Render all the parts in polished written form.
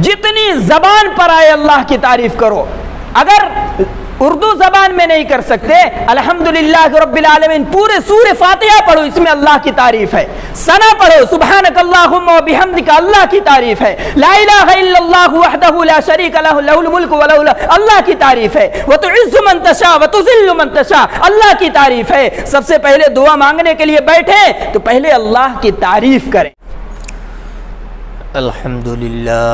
جتنی زبان پر آئے اللہ کی تعریف کرو. اگر اردو زبان میں نہیں کر سکتے الحمدللہ رب العالمین پورے سورہ فاتحہ پڑھو, اس میں اللہ کی تعریف ہے. ثنا پڑھو سبحانک اللہم و بحمدک, اللہ کی تعریف ہے. لا الہ الا اللہ وحدہ لا شریک لہ لہ الملک و لہ اللہ کی تعریف ہے. وتعز من تشاء وتذل من تشاء, اللہ کی تعریف ہے. سب سے پہلے دعا مانگنے کے لیے بیٹھے تو پہلے اللہ کی تعریف کریں. الحمدللہ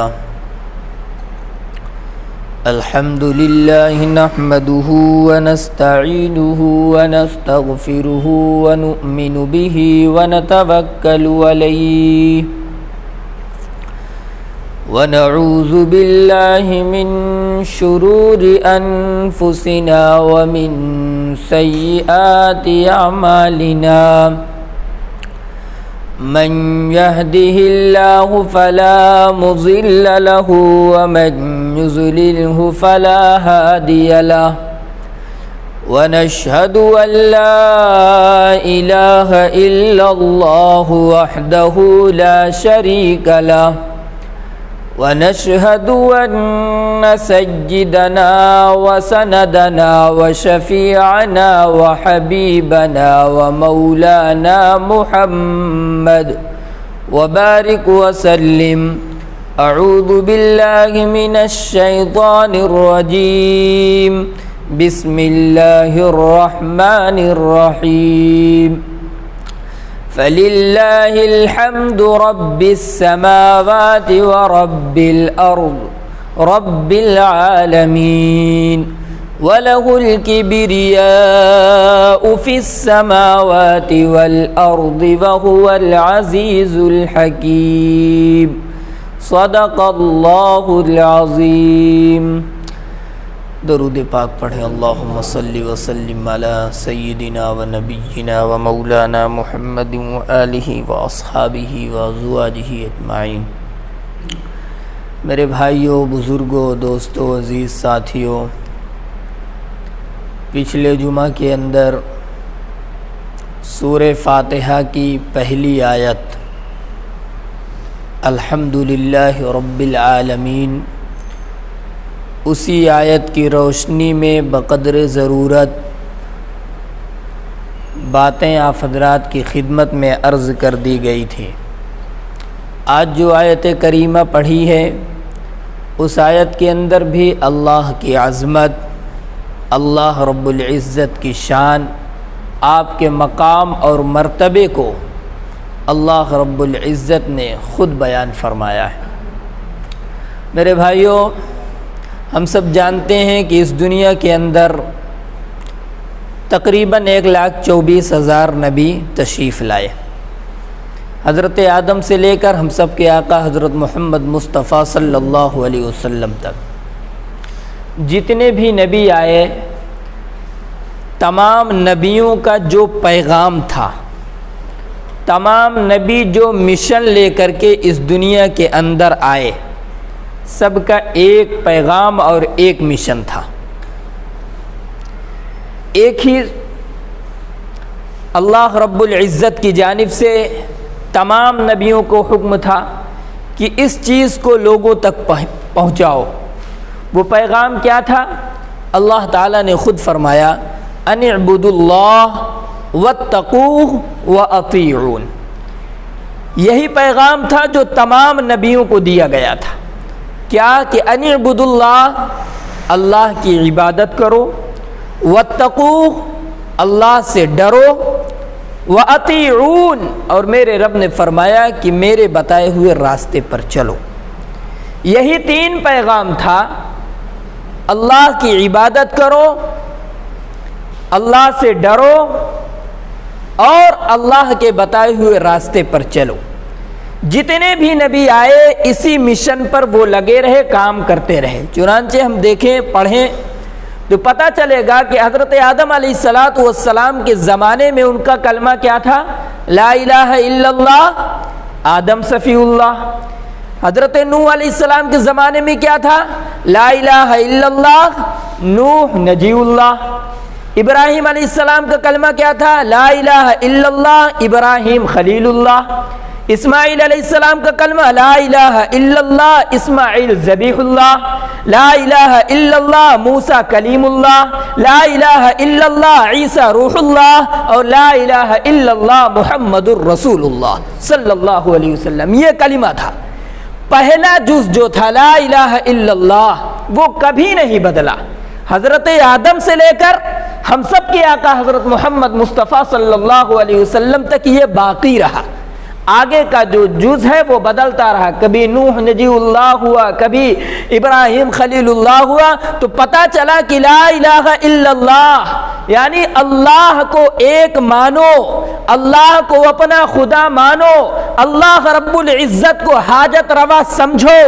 الحمدللہ نحمده ونستعینه ونستغفره ونؤمن به ونتوکل علیہ ونعوذ باللہ من شرور انفسنا ومن سیئات اعمالنا من يهده الله فلا مضل له ومن يضلله فلا هادي له ونشهد أن لا إله إلا الله وحده لا شريك له ونشهد أن سيدنا وسندنا وشفيعنا وحبيبنا ومولانا محمد وبارك وسلم. أعوذ بالله من الشيطان الرجيم. بسم الله الرحمن الرحيم. فلله الحمد رب السماوات ورب الأرض رب العالمين وله الكبرياء في السماوات والأرض وهو العزيز الحكيم. صدق الله العظيم. درود پاک پڑھیں. اللہم صلی وسلم علی سیدنا و نبینا و مولانا محمد و آلہ و اصحابہ و ازواجہ اجمعین. میرے بھائیوں، بزرگوں، دوستوں، عزیز ساتھیوں، پچھلے جمعہ کے اندر سورہ فاتحہ کی پہلی آیت الحمدللہ رب العالمین، اسی آیت کی روشنی میں بقدر ضرورت باتیں آپ حضرات کی خدمت میں عرض کر دی گئی تھی. آج جو آیت کریمہ پڑھی ہے اس آیت کے اندر بھی اللہ کی عظمت، اللہ رب العزت کی شان، آپ کے مقام اور مرتبے کو اللہ رب العزت نے خود بیان فرمایا ہے. میرے بھائیوں، ہم سب جانتے ہیں کہ اس دنیا کے اندر تقریباً 1,24,000 نبی تشریف لائے. حضرت آدم سے لے کر ہم سب کے آقا حضرت محمد مصطفیٰ صلی اللہ علیہ وسلم تک جتنے بھی نبی آئے، تمام نبیوں کا جو پیغام تھا، تمام نبی جو مشن لے کر کے اس دنیا کے اندر آئے، سب کا ایک پیغام اور ایک مشن تھا. ایک ہی اللہ رب العزت کی جانب سے تمام نبیوں کو حکم تھا کہ اس چیز کو لوگوں تک پہنچاؤ. وہ پیغام کیا تھا؟ اللہ تعالیٰ نے خود فرمایا ان اعبدوا اللہ واتقوہ واطیعون. یہی پیغام تھا جو تمام نبیوں کو دیا گیا تھا. کیا کہ ان اعبدوا اللہ، اللہ کی عبادت کرو، واتقوہ، اللہ سے ڈرو، واطیعون، اور میرے رب نے فرمایا کہ میرے بتائے ہوئے راستے پر چلو. یہی تین پیغام تھا. اللہ کی عبادت کرو، اللہ سے ڈرو، اور اللہ کے بتائے ہوئے راستے پر چلو. جتنے بھی نبی آئے اسی مشن پر وہ لگے رہے، کام کرتے رہے. چنانچہ ہم دیکھیں، پڑھیں تو پتہ چلے گا کہ حضرت آدم علیہ السلام کے زمانے میں ان کا کلمہ کیا تھا؟ لا الہ الا اللہ، آدم صفی اللہ. حضرت نوح علیہ السلام کے زمانے میں کیا تھا؟ لا الہ الا اللہ، نوح نجی اللہ. ابراہیم علیہ السلام کا کلمہ کیا تھا؟ لا الہ الا اللہ، ابراہیم خلیل اللہ. اسماعیل علیہ السلام کا کلمہ لا الہ الا اللہ اسماعیل ذبیح اللہ، لا الہ الا اللہ موسیٰ کلیم اللہ، لا الہ الا اللہ عیسیٰ روح اللہ، اور لا الہ الا اللہ محمد الرسول اللہ صلی اللہ علیہ وسلم. یہ کلمہ تھا. پہلا جز جو تھا لا الہ الا اللہ وہ کبھی نہیں بدلا. حضرت آدم سے لے کر ہم سب کے آقا حضرت محمد مصطفیٰ صلی اللہ علیہ وسلم تک یہ باقی رہا. آگے کا جو جز ہے وہ بدلتا رہا. کبھی نوح نجی اللہ ہوا، کبھی ابراہیم خلیل اللہ ہوا. تو پتہ چلا کہ لا الہ الا اللہ یعنی اللہ کو ایک مانو، اللہ کو اپنا خدا مانو، اللہ رب العزت کو حاجت روا سمجھو،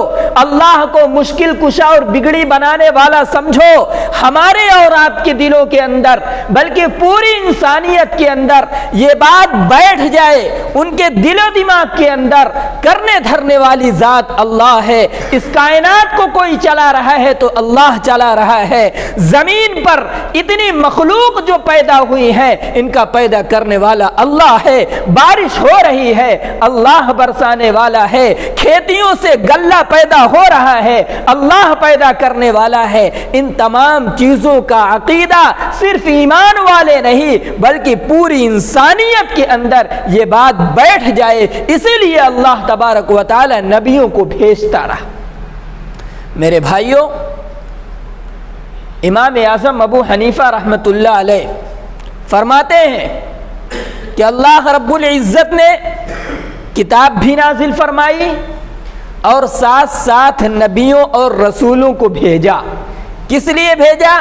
اللہ کو مشکل کشا اور بگڑی بنانے والا سمجھو. ہمارے اور آپ کے دلوں کے اندر بلکہ پوری انسانیت کے اندر یہ بات بیٹھ جائے، ان کے دل و دماغ کے اندر کرنے دھرنے والی ذات اللہ ہے. اس کائنات کو کوئی چلا رہا ہے تو اللہ چلا رہا ہے. زمین پر اتنی مخلوق جو پیدا ہوئی ہے ان کا پیدا کرنے والا اللہ ہے. بارش ہو رہی ہے اللہ برسانے والا ہے. کھیتیوں سے غلہ پیدا ہو رہا ہے اللہ پیدا کرنے والا ہے. ان تمام چیزوں کا عقیدہ صرف ایمان والے نہیں بلکہ پوری انسانیت کے اندر یہ بات بیٹھ جائے، اسی لیے اللہ تبارک و تعالی نبیوں کو بھیجتا رہا. میرے بھائیوں، امام اعظم ابو حنیفہ رحمۃ اللہ علیہ فرماتے ہیں کہ اللہ رب العزت نے کتاب بھی نازل فرمائی اور ساتھ ساتھ نبیوں اور رسولوں کو بھیجا. کس لیے بھیجا؟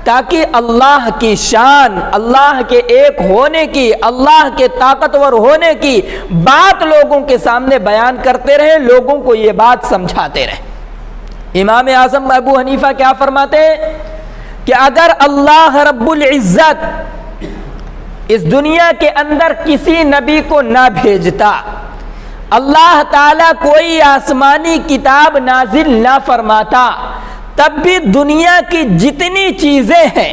تاکہ اللہ کی شان، اللہ کے ایک ہونے کی، اللہ کے طاقتور ہونے کی بات لوگوں کے سامنے بیان کرتے رہے، لوگوں کو یہ بات سمجھاتے رہے. امام اعظم ابو حنیفہ کیا فرماتے ہیں کہ اگر اللہ رب العزت اس دنیا کے اندر کسی نبی کو نہ بھیجتا، اللہ تعالیٰ کوئی آسمانی کتاب نازل نہ فرماتا، تب بھی دنیا کی جتنی چیزیں ہیں،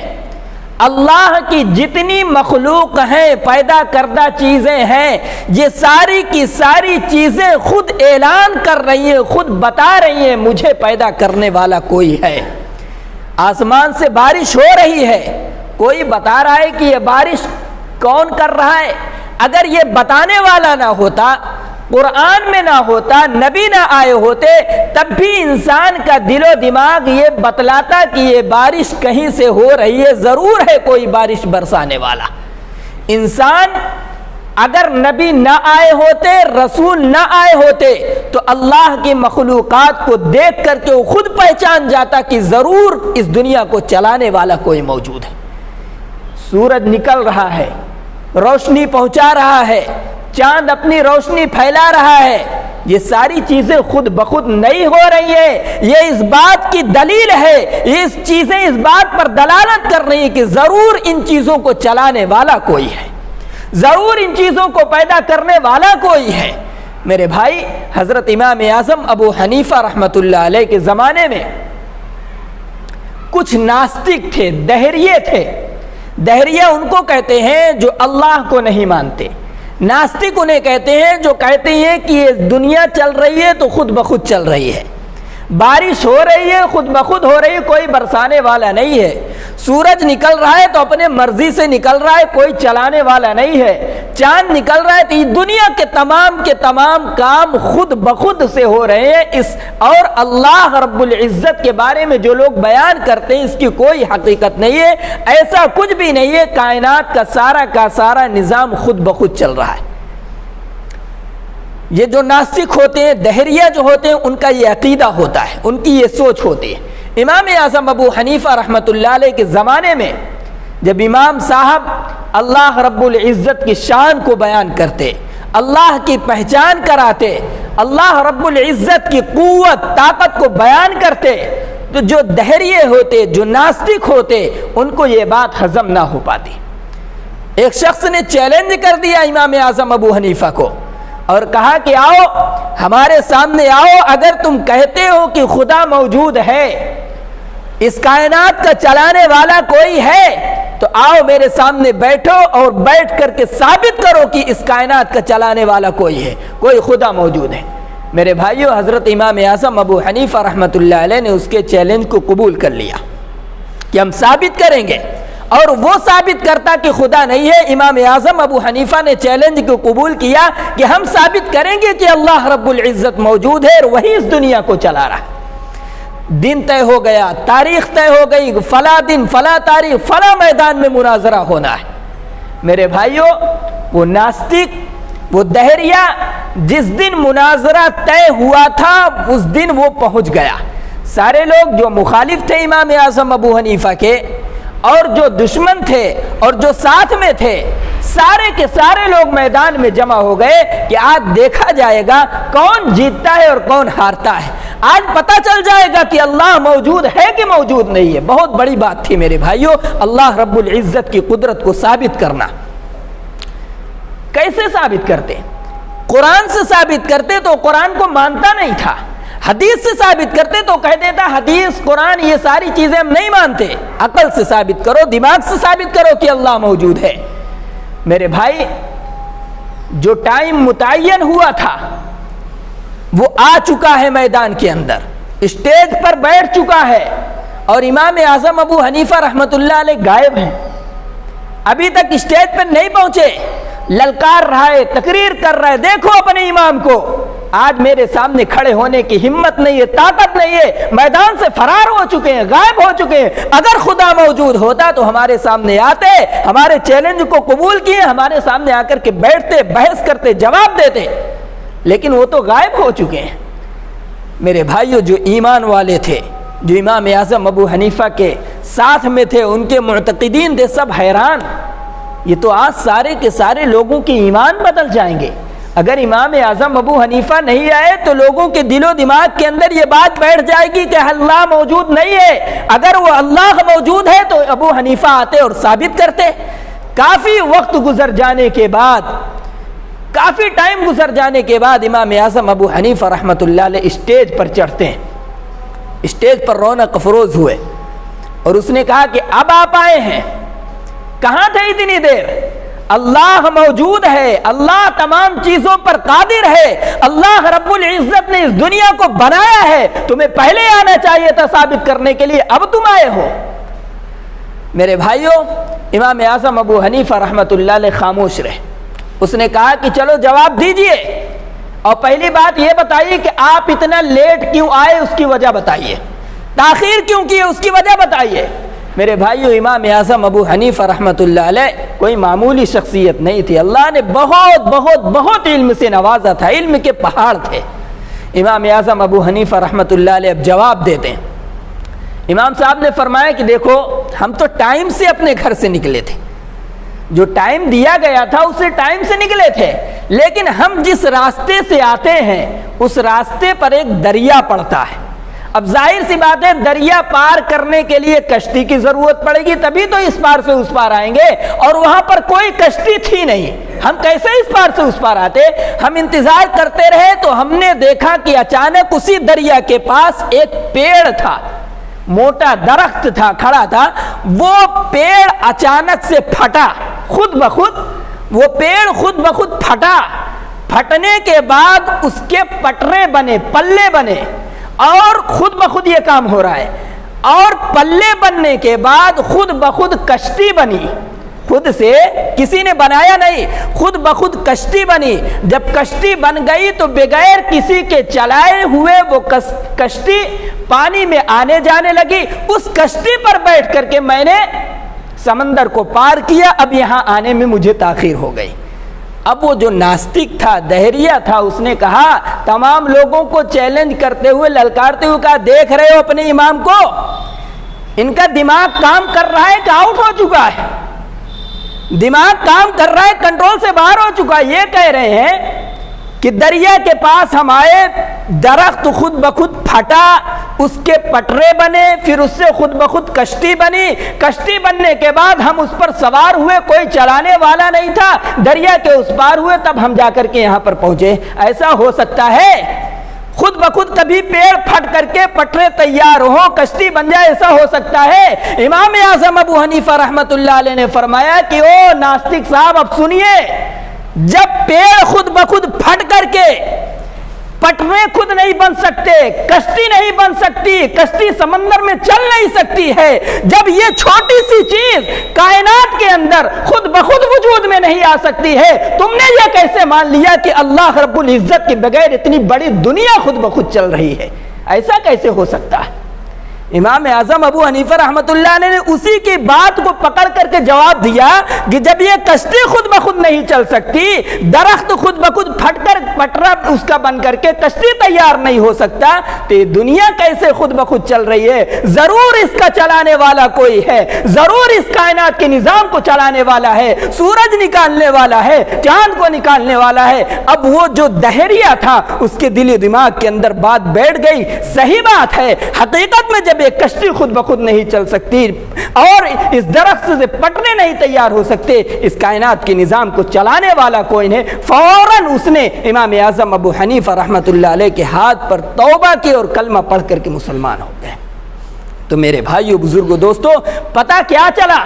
اللہ کی جتنی مخلوق ہیں، پیدا کردہ چیزیں ہیں، یہ ساری کی ساری چیزیں خود اعلان کر رہی ہیں، خود بتا رہی ہیں مجھے پیدا کرنے والا کوئی ہے. آسمان سے بارش ہو رہی ہے، کوئی بتا رہا ہے کہ یہ بارش کون کر رہا ہے. اگر یہ بتانے والا نہ ہوتا، قرآن میں نہ ہوتا، نبی نہ آئے ہوتے، تب بھی انسان کا دل و دماغ یہ بتلاتا کہ یہ بارش کہیں سے ہو رہی ہے، ضرور ہے کوئی بارش برسانے والا. انسان اگر نبی نہ آئے ہوتے، رسول نہ آئے ہوتے، تو اللہ کی مخلوقات کو دیکھ کر کے وہ خود پہچان جاتا کہ ضرور اس دنیا کو چلانے والا کوئی موجود ہے. سورج نکل رہا ہے، روشنی پہنچا رہا ہے، چاند اپنی روشنی پھیلا رہا ہے، یہ ساری چیزیں خود بخود نہیں ہو رہی ہیں. یہ اس بات کی دلیل ہے، یہ چیزیں اس بات پر دلالت کر رہی ہیں کہ ضرور ان چیزوں کو چلانے والا کوئی ہے، ضرور ان چیزوں کو پیدا کرنے والا کوئی ہے. میرے بھائی، حضرت امام اعظم ابو حنیفہ رحمۃ اللہ علیہ کے زمانے میں کچھ ناستک تھے، دہریے تھے. دہریہ ان کو کہتے ہیں جو اللہ کو نہیں مانتے. ناستک انہیں کہتے ہیں جو کہتے ہیں کہ یہ دنیا چل رہی ہے تو خود بخود چل رہی ہے، بارش ہو رہی ہے خود بخود ہو رہی ہے، کوئی برسانے والا نہیں ہے. سورج نکل رہا ہے تو اپنے مرضی سے نکل رہا ہے، کوئی چلانے والا نہیں ہے. چاند نکل رہا ہے تو یہ دنیا کے تمام کام خود بخود سے ہو رہے ہیں. اور اللہ رب العزت کے بارے میں جو لوگ بیان کرتے ہیں اس کی کوئی حقیقت نہیں ہے، ایسا کچھ بھی نہیں ہے. کائنات کا سارا نظام خود بخود چل رہا ہے. یہ جو ناستک ہوتے ہیں، دہریہ جو ہوتے ہیں، ان کا یہ عقیدہ ہوتا ہے، ان کی یہ سوچ ہوتی ہے. امام اعظم ابو حنیفہ رحمۃ اللہ علیہ کے زمانے میں جب امام صاحب اللہ رب العزت کی شان کو بیان کرتے، اللہ کی پہچان کراتے، اللہ رب العزت کی قوت طاقت کو بیان کرتے، تو جو دہریے ہوتے، جو ناستک ہوتے، ان کو یہ بات ہضم نہ ہو پاتی. ایک شخص نے چیلنج کر دیا امام اعظم ابو حنیفہ کو اور کہا کہ آؤ ہمارے سامنے آؤ، اگر تم کہتے ہو کہ خدا موجود ہے، اس کائنات کا چلانے والا کوئی ہے، تو آؤ میرے سامنے بیٹھو اور بیٹھ کر کے ثابت کرو کہ اس کائنات کا چلانے والا کوئی ہے، کوئی خدا موجود ہے۔ میرے بھائیو، حضرت امام اعظم ابو حنیفہ رحمۃ اللہ علیہ نے اس کے چیلنج کو قبول کر لیا کہ ہم ثابت کریں گے، اور وہ ثابت کرتا کہ خدا نہیں ہے۔ امام اعظم ابو حنیفہ نے چیلنج کو قبول کیا کہ ہم ثابت کریں گے کہ اللہ رب العزت موجود ہے اور وہی اس دنیا کو چلا رہا ہے۔ دن طے ہو گیا، تاریخ طے ہو گئی، فلاں دن فلاں تاریخ فلاں میدان میں مناظرہ ہونا ہے۔ میرے بھائیوں، وہ ناستک، وہ دہریہ، جس دن مناظرہ طے ہوا تھا اس دن وہ پہنچ گیا۔ سارے لوگ جو مخالف تھے امام اعظم ابو حنیفہ کے، اور جو دشمن تھے اور جو ساتھ میں تھے، سارے کے سارے لوگ میدان میں جمع ہو گئے کہ آج دیکھا جائے گا کون جیتتا ہے اور کون ہارتا ہے۔ آج پتہ چل جائے گا کہ اللہ موجود ہے کہ موجود نہیں ہے۔ بہت بڑی بات تھی میرے بھائیوں، اللہ رب العزت کی قدرت کو ثابت کرنا۔ کیسے ثابت کرتے؟ قرآن سے ثابت کرتے تو قرآن کو مانتا نہیں تھا، حدیث سے ثابت کرتے تو کہہ دیتا حدیث قرآن یہ ساری چیزیں ہم نہیں مانتے۔ عقل سے ثابت کرو، دماغ سے ثابت کرو کہ اللہ موجود ہے۔ میرے بھائی، جو ٹائم متعین ہوا تھا وہ آ چکا ہے، میدان کے اندر اسٹیج پر بیٹھ چکا ہے، اور امام اعظم ابو حنیفہ رحمۃ اللہ علیہ غائب ہیں، ابھی تک اسٹیج پر نہیں پہنچے، للکار رہا ہے، تقریر کر رہا ہے، دیکھو اپنے امام کو۔ آج میرے سامنے کھڑے ہونے کی ہمت نہیں ہے، طاقت نہیں ہے، میدان سے فرار ہو چکے ہیں، غائب ہو چکے ہیں۔ اگر خدا موجود ہوتا تو ہمارے سامنے آتے، ہمارے چیلنج کو قبول کیے، ہمارے سامنے آ کر کے بیٹھتے، بحث کرتے، جواب دیتے، لیکن وہ تو غائب ہو چکے ہیں۔ میرے بھائیوں، جو ایمان والے تھے، جو امام اعظم ابو حنیفہ کے ساتھ میں تھے، ان کے معتقدین تھے، سب حیران، یہ تو آج سارے کے سارے لوگوں کے ایمان بدل جائیں گے۔ اگر امام اعظم ابو حنیفہ نہیں آئے تو لوگوں کے دل و دماغ کے اندر یہ بات بیٹھ جائے گی کہ اللہ موجود نہیں ہے۔ اگر وہ اللہ موجود ہے تو ابو حنیفہ آتے اور ثابت کرتے۔ کافی وقت گزر جانے کے بعد، کافی ٹائم گزر جانے کے بعد امام اعظم ابو حنیفہ رحمۃ اللہ علیہ اسٹیج پر چڑھتے ہیں۔ اسٹیج پر رونق افروز ہوئے اور اس نے کہا کہ اب آپ آئے ہیں، کہاں تھے اتنی دیر؟ اللہ موجود ہے، اللہ تمام چیزوں پر قادر ہے، اللہ رب العزت نے اس دنیا کو بنایا ہے، تمہیں پہلے آنا چاہیے تھا ثابت کرنے کے لیے، اب تم آئے ہو۔ میرے بھائیوں، امام اعظم ابو حنیفہ رحمۃ اللہ علیہ خاموش رہے۔ اس نے کہا کہ چلو جواب دیجئے، اور پہلی بات یہ بتائیے کہ آپ اتنا لیٹ کیوں آئے، اس کی وجہ بتائیے، تاخیر کیوں کیے اس کی وجہ بتائیے۔ میرے بھائیو، امام اعظم ابو حنیفہ رحمۃ اللہ علیہ کوئی معمولی شخصیت نہیں تھی، اللہ نے بہت بہت بہت علم سے نوازا تھا، علم کے پہاڑ تھے۔ امام اعظم ابو حنیفہ رحمۃ اللہ علیہ اب جواب دیتے ہیں۔ امام صاحب نے فرمایا کہ دیکھو، ہم تو ٹائم سے اپنے گھر سے نکلے تھے، جو ٹائم دیا گیا تھا اسے ٹائم سے نکلے تھے، لیکن ہم جس راستے سے آتے ہیں اس راستے پر ایک دریا پڑتا ہے۔ اب ظاہر سی بات ہے، دریا پار کرنے کے لیے کشتی کی ضرورت پڑے گی، تبھی تو اس پار سے اس پار آئیں گے، اور وہاں پر کوئی کشتی تھی نہیں، ہم کیسے اس پار سے اس پار آتے؟ ہم انتظار کرتے رہے تو ہم نے دیکھا کہ اچانک اسی دریا کے پاس ایک پیڑ تھا، موٹا درخت تھا، کھڑا تھا، وہ پیڑ اچانک سے پھٹا، خود بخود وہ پیڑ خود بخود پھٹا، پھٹنے کے بعد اس کے پٹرے بنے، پلے بنے، اور خود بخود یہ کام ہو رہا ہے، اور پلے بننے کے بعد خود بخود کشتی بنی، خود سے کسی نے بنایا نہیں، خود بخود کشتی بنی۔ جب کشتی بن گئی تو بغیر کسی کے چلائے ہوئے وہ کشتی پانی میں آنے جانے لگی، اس کشتی پر بیٹھ کر کے میں نے سمندر کو پار کیا، اب یہاں آنے میں مجھے تاخیر ہو گئی۔ اب وہ جو ناستک تھا، دہریہ تھا، اس نے کہا، تمام لوگوں کو چیلنج کرتے ہوئے، للکارتے ہوئے کہا، دیکھ رہے ہو اپنے امام کو، ان کا دماغ کام کر رہا ہے کہ آؤٹ ہو چکا ہے؟ دماغ کام کر رہا ہے، کنٹرول سے باہر ہو چکا ہے۔ یہ کہہ رہے ہیں کہ دریا کے پاس ہم آئے، درخت خود بخود پھٹا، اس کے پٹرے بنے، پھر اس سے خود بخود کشتی بنی، کشتی بننے کے بعد ہم اس پر سوار ہوئے، کوئی چلانے والا نہیں تھا، دریا کے اس پار ہوئے، تب ہم جا کر کے یہاں پر پہنچے۔ ایسا ہو سکتا ہے؟ خود بخود کبھی پیڑ پھٹ کر کے پٹرے تیار ہو، کشتی بن جائے، ایسا ہو سکتا ہے؟ امام اعظم ابو حنیفہ رحمۃ اللہ علیہ نے فرمایا کہ او ناستک صاحب اب سنیے، جب پیڑ خود بخود پھٹ کر کے پٹرے خود نہیں بن سکتے، کشتی نہیں بن سکتی، کشتی سمندر میں چل نہیں سکتی ہے، جب یہ چھوٹی سی چیز کائنات کے اندر خود بخود وجود میں نہیں آ سکتی ہے، تم نے یہ کیسے مان لیا کہ اللہ رب العزت کے بغیر اتنی بڑی دنیا خود بخود چل رہی ہے؟ ایسا کیسے ہو سکتا ہے؟ امام اعظم ابو حنیفہ رحمۃ اللہ علیہ نے اسی کی بات کو پکڑ کر کے جواب دیا کہ جب یہ کشتی خود بخود نہیں چل سکتی، درخت خود بخود پھٹ کر پٹرا اس کا بن کر کے کشتی تیار نہیں ہو سکتا، تو یہ دنیا کیسے خود بخود چل رہی ہے؟ ضرور اس کا چلانے والا کوئی ہے، ضرور اس کائنات کے نظام کو چلانے والا ہے، سورج نکالنے والا ہے، چاند کو نکالنے والا ہے۔ اب وہ جو دہریہ تھا اس کے دل و دماغ کے اندر بات بیٹھ گئی، صحیح بات ہے، حقیقت میں جب ایک کشتی خود بخود نہیں چل سکتی اور اس درخت سے پٹنے نہیں تیار ہو سکتے، اس کائنات کے نظام کو چلانے والا کوئی نہیں، فوراً اس نے امام اعظم ابو حنیفہ رحمۃ اللہ علیہ کے ہاتھ پر توبہ کی اور کلمہ پڑھ کر کے مسلمان ہو گئے۔ تو میرے بھائیو، بزرگو، دوستو، پتہ کیا چلا؟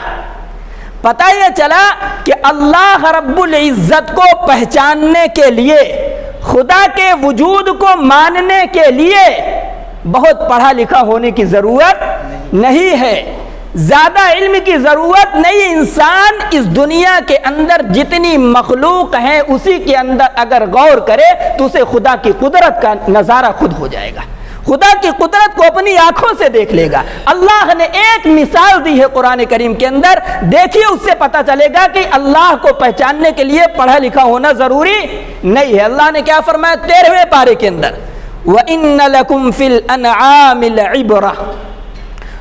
پتہ یہ چلا کہ اللہ رب العزت کو پہچاننے کے لیے، خدا کے وجود کو ماننے کے لیے بہت پڑھا لکھا ہونے کی ضرورت نہیں ہے، زیادہ علم کی ضرورت نہیں۔ انسان اس دنیا کے اندر جتنی مخلوق ہیں اسی کے اندر اگر غور کرے تو اسے خدا کی قدرت کا نظارہ خود ہو جائے گا، خدا کی قدرت کو اپنی آنکھوں سے دیکھ لے گا۔ اللہ نے ایک مثال دی ہے قرآن کریم کے اندر، دیکھیے، اس سے پتہ چلے گا کہ اللہ کو پہچاننے کے لیے پڑھا لکھا ہونا ضروری نہیں ہے۔ اللہ نے کیا فرمایا 13ویں پارے کے اندر؟ وَإِنَّ لَكُمْ فِي الْأَنْعَامِ لَعِبْرَةً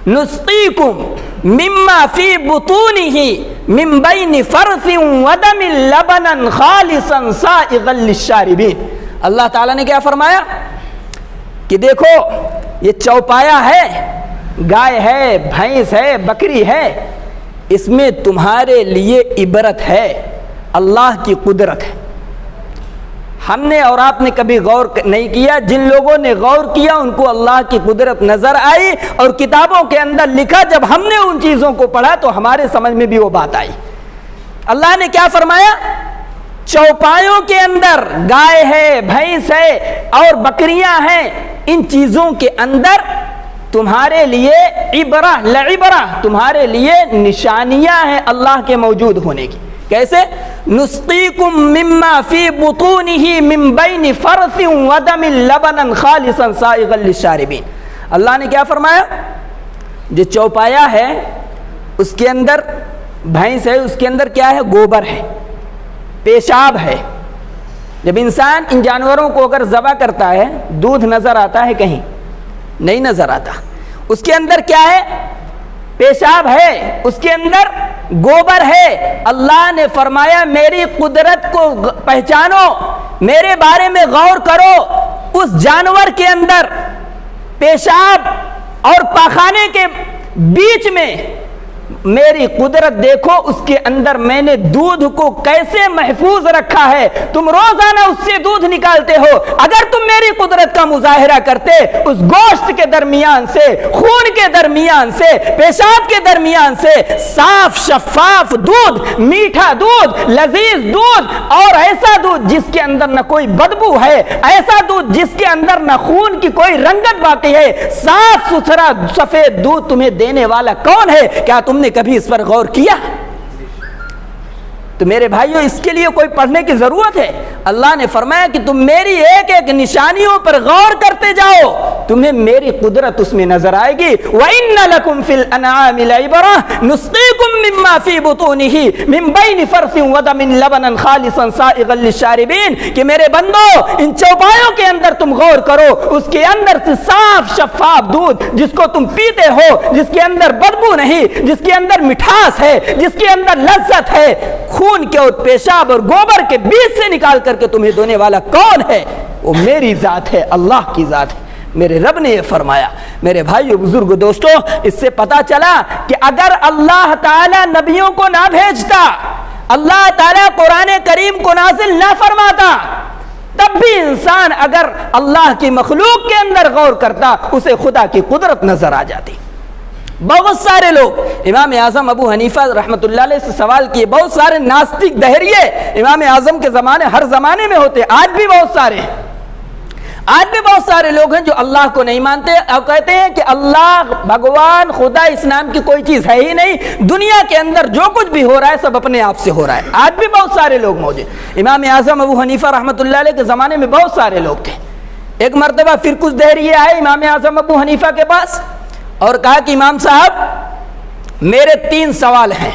نُسْقِيكُم مِّمَّا فِي بُطُونِهِ مِن بَيْنِ فَرْثٍ وَدَمٍ لَبَنًا خَالِصًا سَائِغًا لِلشَّارِبِينَ۔ اللہ تعالیٰ نے کیا فرمایا کہ دیکھو یہ چوپایا ہے، گائے ہے، بھینس ہے، بکری ہے، اس میں تمہارے لیے عبرت ہے، اللہ کی قدرت ہے۔ ہم نے اور آپ نے کبھی غور نہیں کیا، جن لوگوں نے غور کیا ان کو اللہ کی قدرت نظر آئی اور کتابوں کے اندر لکھا، جب ہم نے ان چیزوں کو پڑھا تو ہمارے سمجھ میں بھی وہ بات آئی۔ اللہ نے کیا فرمایا؟ چوپایوں کے اندر گائے ہے، بھینس ہے اور بکریاں ہیں، ان چیزوں کے اندر تمہارے لیے عبرہ، لعبرہ، تمہارے لیے نشانیاں ہیں اللہ کے موجود ہونے کی۔ کیسے؟ نسقیکم مما فی بطونہ من بین فرث ودم لبنا خالصا سائغا للشاربین۔ اللہ نے کیا فرمایا؟ جو چوپایا ہے اس کے اندر بھینس ہے، اس کے اندر کیا ہے؟ گوبر ہے، پیشاب ہے۔ جب انسان ان جانوروں کو اگر ذبح کرتا ہے، دودھ نظر آتا ہے؟ کہیں نہیں نظر آتا۔ اس کے اندر کیا ہے؟ پیشاب ہے، اس کے اندر گوبر ہے۔ اللہ نے فرمایا میری قدرت کو پہچانو، میرے بارے میں غور کرو، اس جانور کے اندر پیشاب اور پاخانے کے بیچ میں میری قدرت دیکھو، اس کے اندر میں نے دودھ کو کیسے محفوظ رکھا ہے۔ تم روزانہ اس سے دودھ نکالتے ہو، اگر تم میری قدرت کا مظاہرہ کرتے، اس گوشت کے درمیان سے، خون کے درمیان سے، پیشاب کے درمیان سے صاف شفاف دودھ، میٹھا دودھ، لذیذ دودھ، اور ایسا دودھ جس کے اندر نہ کوئی بدبو ہے، ایسا دودھ جس کے اندر نہ خون کی کوئی رنگت باقی ہے، صاف ستھرا سفید دودھ تمہیں دینے والا کون ہے؟ کیا تم نے کبھی اس پر غور کیا؟ تو میرے بھائیوں، اس کے لیے کوئی پڑھنے کی ضرورت ہے؟ اللہ نے فرمایا کہ تم میری ایک ایک نشانیوں پر غور کرتے جاؤ، تمہیں میری قدرت اس میں نظر آئے گی۔ وَإِنَّ لَكُمْ فِي الْأَنْعَامِ لَعِبْرَةً نُسْقِيكُم مِّمَّا فِي بُطُونِهِ مِن بَيْنِ فَرْثٍ وَدَمٍ لَبَنًا خَالِصًا سَائِغًا لِلشَّارِبِينَ کہ میرے بندو، ان چوپایوں کے اندر تم غور کرو، اس کے اندر سے صاف شفاف دودھ جس کو تم پیتے ہو، جس کے اندر بدبو نہیں، جس کے اندر مٹھاس ہے، جس کے اندر لذت ہے، خون کے اور پیشاب اور گوبر کے بیچ سے نکال کر کے تمہیں دینے والا کون ہے؟ وہ میری ذات ہے، اللہ کی ذات ہے، میرے رب نے یہ فرمایا۔ میرے بھائیو، بزرگ، دوستو، اس سے پتا چلا کہ اگر اللہ تعالیٰ نبیوں کو نہ بھیجتا، اللہ تعالیٰ قرآن کریم کو نازل نہ فرماتا، تب بھی انسان اگر اللہ کی مخلوق کے اندر غور کرتا اسے خدا کی قدرت نظر آ جاتی۔ بہت سارے لوگ امام اعظم ابو حنیفہ رحمۃ اللہ علیہ سے سوال کیے، بہت سارے ناستک دہریے امام اعظم کے زمانے ہر زمانے میں ہوتے، آج بھی بہت سارے ہیں، آج بھی بہت سارے لوگ ہیں جو اللہ کو نہیں مانتے اور کہتے ہیں کہ اللہ بھگوان خدا اس نام کی کوئی چیز ہے ہی نہیں، دنیا کے اندر جو کچھ بھی ہو رہا ہے سب اپنے آپ سے ہو رہا ہے۔ آج بھی بہت سارے لوگ موجود، امام اعظم ابو حنیفہ رحمۃ اللہ علیہ کے زمانے میں بہت سارے لوگ تھے۔ ایک مرتبہ پھر کچھ دہریے آئے امام اعظم ابو حنیفہ کے پاس اور کہا کہ امام صاحب میرے 3 سوال ہیں،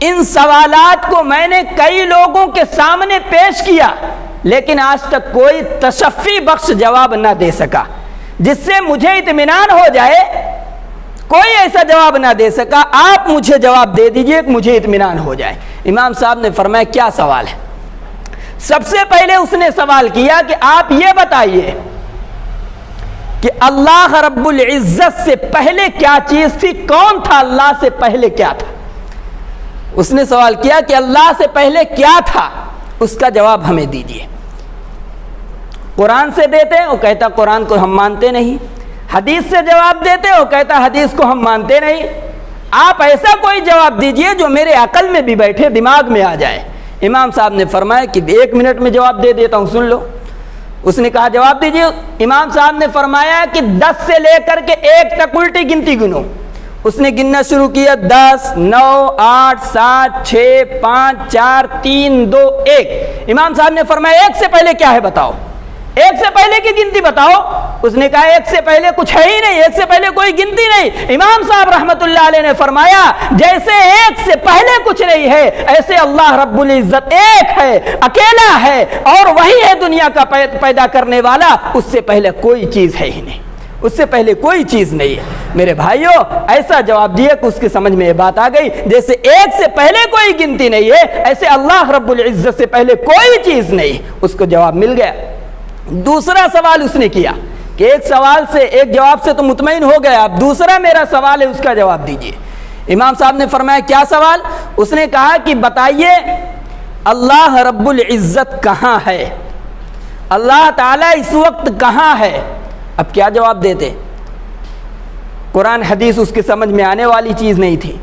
ان سوالات کو میں نے کئی لوگوں کے سامنے پیش کیا لیکن آج تک کوئی تشفی بخش جواب نہ دے سکا جس سے مجھے اطمینان ہو جائے، کوئی ایسا جواب نہ دے سکا، آپ مجھے جواب دے دیجئے کہ مجھے اطمینان ہو جائے۔ امام صاحب نے فرمایا کیا سوال ہے؟ سب سے پہلے اس نے سوال کیا کہ آپ یہ بتائیے کہ اللہ رب العزت سے پہلے کیا چیز تھی، کون تھا اللہ سے پہلے کیا تھا؟ اس نے سوال کیا کہ اللہ سے پہلے کیا تھا، اس کا جواب ہمیں دیجیے۔ قرآن سے دیتے وہ کہتا قرآن کو ہم مانتے نہیں، حدیث سے جواب دیتے وہ کہتا حدیث کو ہم مانتے نہیں، آپ ایسا کوئی جواب دیجئے جو میرے عقل میں بھی بیٹھے، دماغ میں آ جائے۔ امام صاحب نے فرمایا کہ 1 منٹ میں جواب دے دیتا ہوں، سن لو۔ اس نے کہا جواب دیجئے۔ امام صاحب نے فرمایا کہ 10 سے لے کر کے 1 تک الٹی گنتی گنو۔ اس نے گننا شروع کیا، 10 9 8 7 6 5 4 3 2 1۔ امام صاحب نے فرمایا 1 سے پہلے کیا ہے بتاؤ، 1 سے پہلے کی گنتی بتاؤ۔ اس نے کہا 1 سے پہلے کچھ ہے ہی نہیں، 1 سے پہلے کوئی گنتی نہیں۔ امام صاحب رحمت اللہ علیہ نے فرمایا جیسے 1 سے پہلے کچھ نہیں ہے ایسے اللہ رب العزت ایک ہے، اکیلا ہے اور وہی ہے دنیا کا پیدا کرنے والا، اس سے پہلے کوئی چیز ہے ہی نہیں، اس سے پہلے کوئی چیز نہیں ہے۔ میرے بھائیوں ایسا جواب دیا کہ اس کی سمجھ میں یہ بات آ گئی، جیسے 1 سے پہلے کوئی گنتی نہیں ہے ایسے اللہ رب العزت سے پہلے کوئی چیز نہیں، اس کو جواب مل گیا۔ دوسرا سوال اس نے کیا کہ ایک جواب سے تو مطمئن ہو گیا، اب دوسرا میرا سوال ہے اس کا جواب دیجئے۔ امام صاحب نے فرمایا کیا سوال؟ اس نے کہا کہ بتائیے اللہ رب العزت کہاں ہے، اللہ تعالیٰ اس وقت کہاں ہے؟ اب کیا جواب دیتے؟ قرآن حدیث اس کے سمجھ میں آنے والی چیز نہیں تھی۔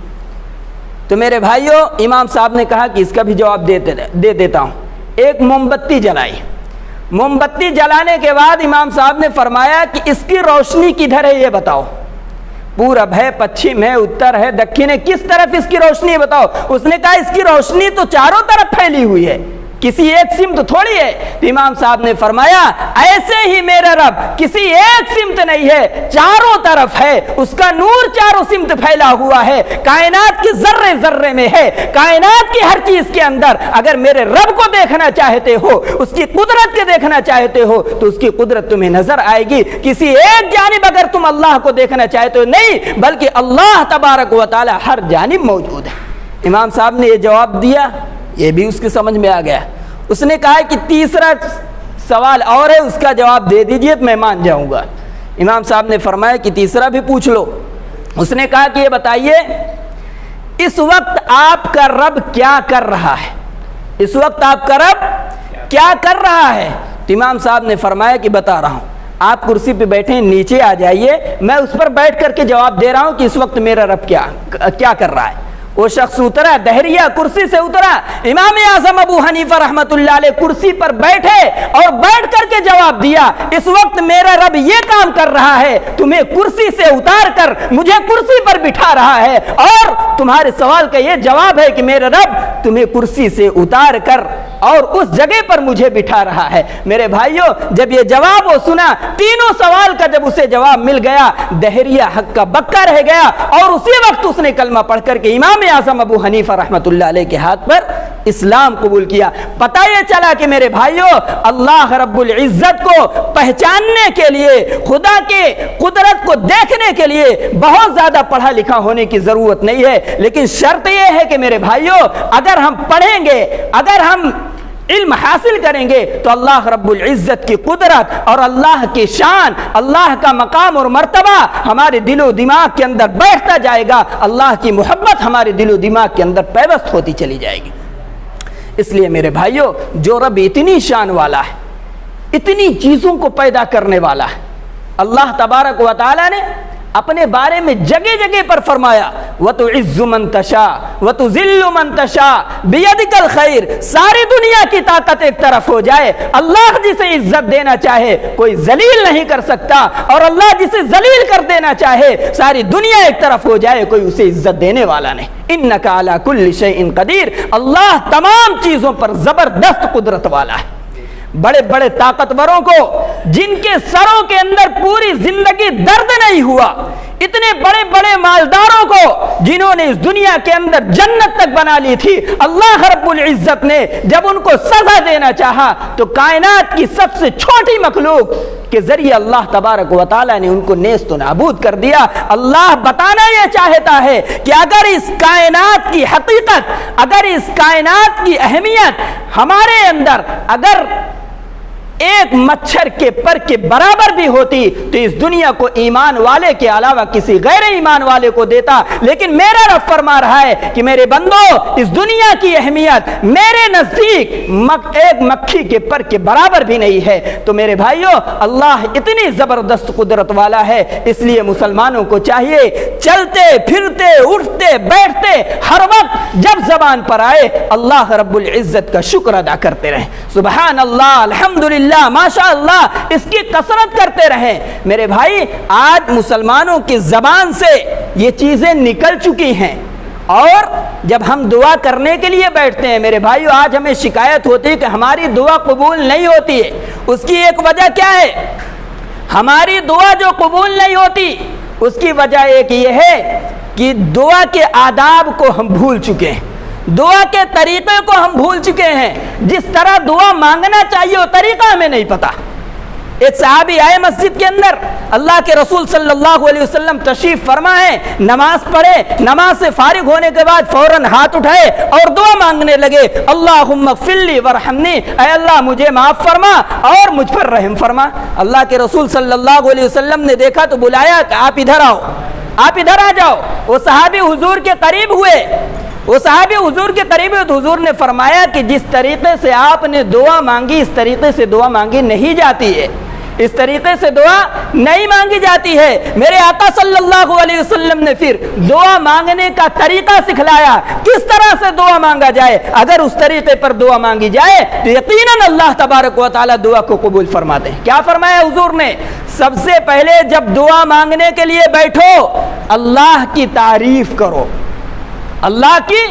تو میرے بھائیوں امام صاحب نے کہا کہ اس کا بھی جواب دے دیتا ہوں۔ ایک موم بتی جلائی، موم بتی جلانے کے بعد امام صاحب نے فرمایا کہ اس کی روشنی کدھر ہے یہ بتاؤ، پورب ہے، پچھم ہے، اتر ہے، دکھن ہے، کس طرف اس کی روشنی ہے بتاؤ۔ اس نے کہا اس کی روشنی تو چاروں طرف پھیلی ہوئی ہے، کسی ایک سمت تھوڑی ہے۔ تو امام صاحب نے فرمایا ایسے ہی میرا رب کسی ایک سمت نہیں ہے، چاروں طرف ہے، اس کا نور چاروں سمت پھیلا ہوا ہے، کائنات کے ذرے ذرے میں ہے، کائنات کی ہر چیز کے اندر۔ اگر میرے رب کو دیکھنا چاہتے ہو، اس کی قدرت کے دیکھنا چاہتے ہو تو اس کی قدرت تمہیں نظر آئے گی۔ کسی ایک جانب اگر تم اللہ کو دیکھنا چاہتے ہو نہیں، بلکہ اللہ تبارک و تعالی ہر جانب موجود ہے۔ امام صاحب نے یہ جواب دیا، یہ بھی اس کے سمجھ میں آ گیا۔ اس نے کہا کہ تیسرا سوال اور ہے، اس کا جواب دے دیجئے تو میں مان جاؤں گا۔ امام صاحب نے فرمایا کہ تیسرا بھی پوچھ لو۔ اس نے کہا کہ یہ بتائیے اس وقت آپ کا رب کیا کر رہا ہے، اس وقت آپ کا رب کیا کر رہا ہے؟ تو امام صاحب نے فرمایا کہ بتا رہا ہوں، آپ کرسی پہ بیٹھے نیچے آ جائیے، میں اس پر بیٹھ کر کے جواب دے رہا ہوں کہ اس وقت میرا رب کیا کر رہا ہے۔ وہ شخص اترا، دہریہ کرسی سے اترا، امام اعظم ابو حنیفہ رحمت اللہ علیہ کرسی پر بیٹھے اور بیٹھ کر کے جواب دیا اس وقت میرا رب یہ کام کر رہا ہے، تمہیں کرسی سے اتار کر مجھے کرسی پر بٹھا رہا ہے، اور تمہارے سوال کا یہ جواب ہے کہ میرا رب تمہیں کرسی سے اتار کر اور اس جگہ پر مجھے بٹھا رہا ہے۔ میرے بھائیوں جب یہ جواب وہ سنا، تینوں سوال کا جب اسے جواب مل گیا، دہریہ حق کا بکا رہ گیا، اور اسی وقت اس نے کلمہ پڑھ کر کے امام اعظم ابو حنیفہ رحمت اللہ علیہ کے ہاتھ پر اسلام قبول کیا۔ پتہ یہ چلا کہ میرے بھائیوں اللہ رب العزت کو پہچاننے کے لیے، خدا کے قدرت کو دیکھنے کے لیے بہت زیادہ پڑھا لکھا ہونے کی ضرورت نہیں ہے، لیکن شرط یہ ہے کہ میرے بھائیوں اگر ہم پڑھیں گے، اگر ہم علم حاصل کریں گے تو اللہ رب العزت کی قدرت اور اللہ کی شان، اللہ کا مقام اور مرتبہ ہمارے دل و دماغ کے اندر بیٹھتا جائے گا، اللہ کی محبت ہمارے دل و دماغ کے اندر پیوست ہوتی چلی جائے گی۔ اس لیے میرے بھائیوں، جو رب اتنی شان والا ہے، اتنی چیزوں کو پیدا کرنے والا ہے، اللہ تبارک و تعالی نے اپنے بارے میں جگہ جگہ پر فرمایا وَتُعِزُّ مَن تَشَاءُ وَتُذِلُّ مَن تَشَاءُ بِيَدِكَ الْخَيْرُ۔ ساری دنیا کی طاقت ایک طرف ہو جائے، اللہ جسے عزت دینا چاہے کوئی ذلیل نہیں کر سکتا، اور اللہ جسے ذلیل کر دینا چاہے ساری دنیا ایک طرف ہو جائے کوئی اسے عزت دینے والا نہیں۔ اِنَّكَ عَلَى كُلِّ شَيْءٍ قَدِيرٌ۔ اللہ تمام چیزوں پر زبردست قدرت والا ہے۔ بڑے بڑے طاقتوروں کو جن کے سروں کے اندر پوری زندگی درد نہیں ہوا، اتنے بڑے بڑے مالداروں کو جنہوں نے اس دنیا کے اندر جنت تک بنا لی تھی، اللہ رب العزت نے جب ان کو سزا دینا چاہا تو کائنات کی سب سے چھوٹی مخلوق کے ذریعے اللہ تبارک و تعالی نے ان کو نیست و نابود کر دیا۔ اللہ بتانا یہ چاہتا ہے کہ اگر اس کائنات کی حقیقت، اگر اس کائنات کی اہمیت ہمارے اندر اگر ایک مچھر کے پر کے برابر بھی ہوتی تو اس دنیا کو ایمان والے کے علاوہ کسی غیر ایمان والے کو دیتا، لیکن میرا رب فرما رہا ہے کہ میرے بندو، اس دنیا کی اہمیت میرے نزدیک ایک مکھی کے پر کے برابر بھی نہیں ہے۔ تو میرے بھائیوں، اللہ اتنی زبردست قدرت والا ہے، اس لیے مسلمانوں کو چاہیے چلتے پھرتے اٹھتے بیٹھتے ہر وقت جب زبان پر آئے اللہ رب العزت کا شکر ادا کرتے رہیں، سبحان اللہ، الحمدللہ، ماشاء اللہ، اس کی کثرت کرتے رہیں۔ میرے بھائی، آج مسلمانوں کی زبان سے یہ چیزیں نکل چکی ہیں، اور جب ہم دعا کرنے کے لیے بیٹھتے ہیں میرے بھائیو، آج ہمیں شکایت ہوتی ہے کہ ہماری دعا قبول نہیں ہوتی ہے۔ اس کی ایک وجہ کیا ہے؟ ہماری دعا جو قبول نہیں ہوتی اس کی وجہ ایک یہ ہے کہ دعا کے آداب کو ہم بھول چکے ہیں، دعا کے طریقے کو ہم بھول چکے ہیں، جس طرح دعا مانگنا چاہیے وہ طریقہ ہمیں نہیں پتا۔ ایک صحابی آئے مسجد کے اندر، اللہ کے رسول صلی اللہ علیہ وسلم تشریف فرما ہے، نماز پڑھے، نماز سے فارغ ہونے کے بعد فوراً ہاتھ اٹھائے اور دعا مانگنے لگے، اللہم اغفر لی ورحمنی، اے اللہ مجھے معاف فرما اور مجھ پر رحم فرما۔ اللہ کے رسول صلی اللہ علیہ وسلم نے دیکھا تو بلایا کہ آپ ادھر آؤ، آپ ادھر آ جاؤ۔ وہ صحابی حضور کے قریب ہوئے، وہ صحابی حضور کے قریب ہوئے تو حضور نے فرمایا کہ جس طریقے سے آپ نے دعا مانگی اس طریقے سے دعا مانگی نہیں جاتی ہے، اس طریقے سے دعا نہیں مانگی جاتی ہے۔ میرے آقا صلی اللہ علیہ وسلم نے پھر دعا مانگنے کا طریقہ سکھلایا، کس طرح سے دعا مانگا جائے۔ اگر اس طریقے پر دعا مانگی جائے تو یقیناً اللہ تبارک و تعالی دعا کو قبول فرماتے ہیں۔ کیا فرمایا حضور نے؟ سب سے پہلے جب دعا مانگنے کے لیے بیٹھو اللہ کی تعریف کرو، اللہ کی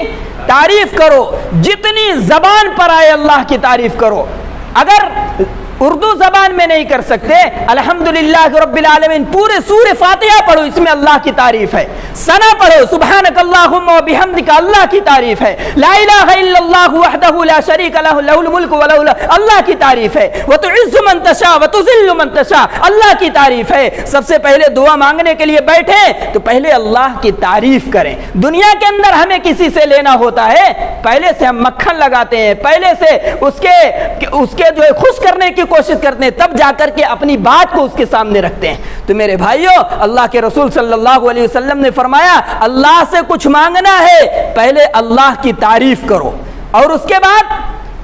تعریف کرو، جتنی زبان پر آئے اللہ کی تعریف کرو۔ اگر اردو زبان میں نہیں کر سکتے، الحمدللہ رب العالمین پورے سورہ فاتحہ پڑھو، اس میں اللہ کی تعریف ہے۔ ثنا پڑھو، سبحانک اللہم و بحمدک، اللہ کی تعریف ہے۔ لا الہ الا اللہ وحدہ لا شریک لہ، لہ الملک و لہ اللہ کی تعریف ہے۔ وتعز من تشاء وتذل من تشاء، اللہ کی تعریف ہے۔ سب سے پہلے دعا مانگنے کے لیے بیٹھے تو پہلے اللہ کی تعریف کریں۔ دنیا کے اندر ہمیں کسی سے لینا ہوتا ہے، پہلے سے ہم مکھن لگاتے ہیں، پہلے سے اس کے جو ہے خوش کرنے کی کوشش کرتے ہیں، تب جا کر کے اپنی بات کو اس کے سامنے رکھتے ہیں۔ تو میرے بھائیوں، اللہ کے رسول صلی اللہ علیہ وسلم نے فرمایا اللہ سے کچھ مانگنا ہے پہلے اللہ کی تعریف کرو اور اس کے بعد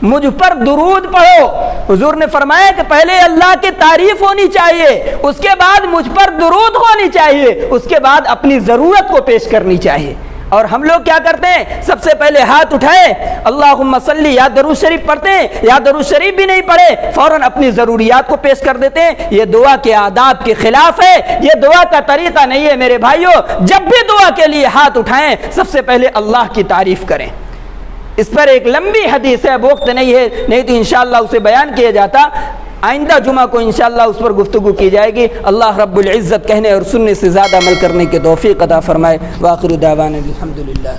مجھ پر درود پڑھو۔ حضور نے فرمایا کہ پہلے اللہ کی تعریف ہونی چاہیے، اس کے بعد مجھ پر درود ہونی چاہیے، اس کے بعد اپنی ضرورت کو پیش کرنی چاہیے۔ اور ہم لوگ کیا کرتے ہیں؟ سب سے پہلے ہاتھ اٹھائے اللہم صلی، یا درود شریف پڑھتے ہیں یا درود شریف بھی نہیں پڑھے، فوراً اپنی ضروریات کو پیش کر دیتے ہیں۔ یہ دعا کے آداب کے خلاف ہے، یہ دعا کا طریقہ نہیں ہے۔ میرے بھائیوں، جب بھی دعا کے لیے ہاتھ اٹھائیں سب سے پہلے اللہ کی تعریف کریں۔ اس پر ایک لمبی حدیث ہے، وقت نہیں ہے، نہیں تو انشاءاللہ اسے بیان کیا جاتا۔ آئندہ جمعہ کو انشاءاللہ اس پر گفتگو کی جائے گی۔ اللہ رب العزت کہنے اور سننے سے زیادہ عمل کرنے کی توفیق عطا فرمائے۔ وآخر دعوانا الحمدللہ۔